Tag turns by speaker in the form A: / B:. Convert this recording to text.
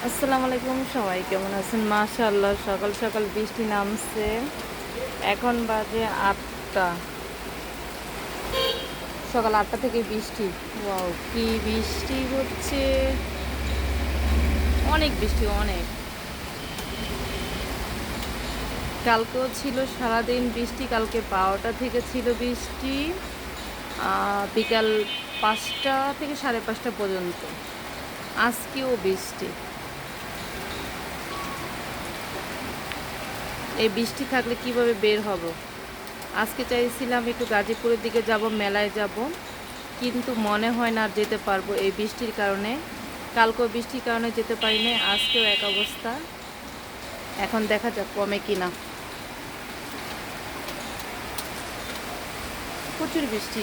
A: আসসালামু আলাইকুম, সবাই কেমন আছেন? মাশাআল্লাহ, সকাল সকাল বৃষ্টি নামছে। এখন বাজে 8টা। সকাল 8টা থেকে বৃষ্টি। ওয়াও, কি বৃষ্টি হচ্ছে! অনেক বৃষ্টি, অনেক। কালকেও ছিল সারাদিন বৃষ্টি, কালকে 12টা থেকে ছিল বৃষ্টি, বিকাল 5টা থেকে 5:30 পর্যন্ত। আজকেও বৃষ্টি। এই বৃষ্টি থাকলে কিভাবে বের হব? আজকে চাইছিলাম একটু গাজীপুরের দিকে যাব, মেলায় যাব, কিন্তু মনে হয় না আর যেতে পারবো এই বৃষ্টির কারণে। কালকেও বৃষ্টির কারণে যেতে পারি না, আজকেও এক অবস্থা। এখন দেখা যাক কমে কিনা। প্রচুর বৃষ্টি।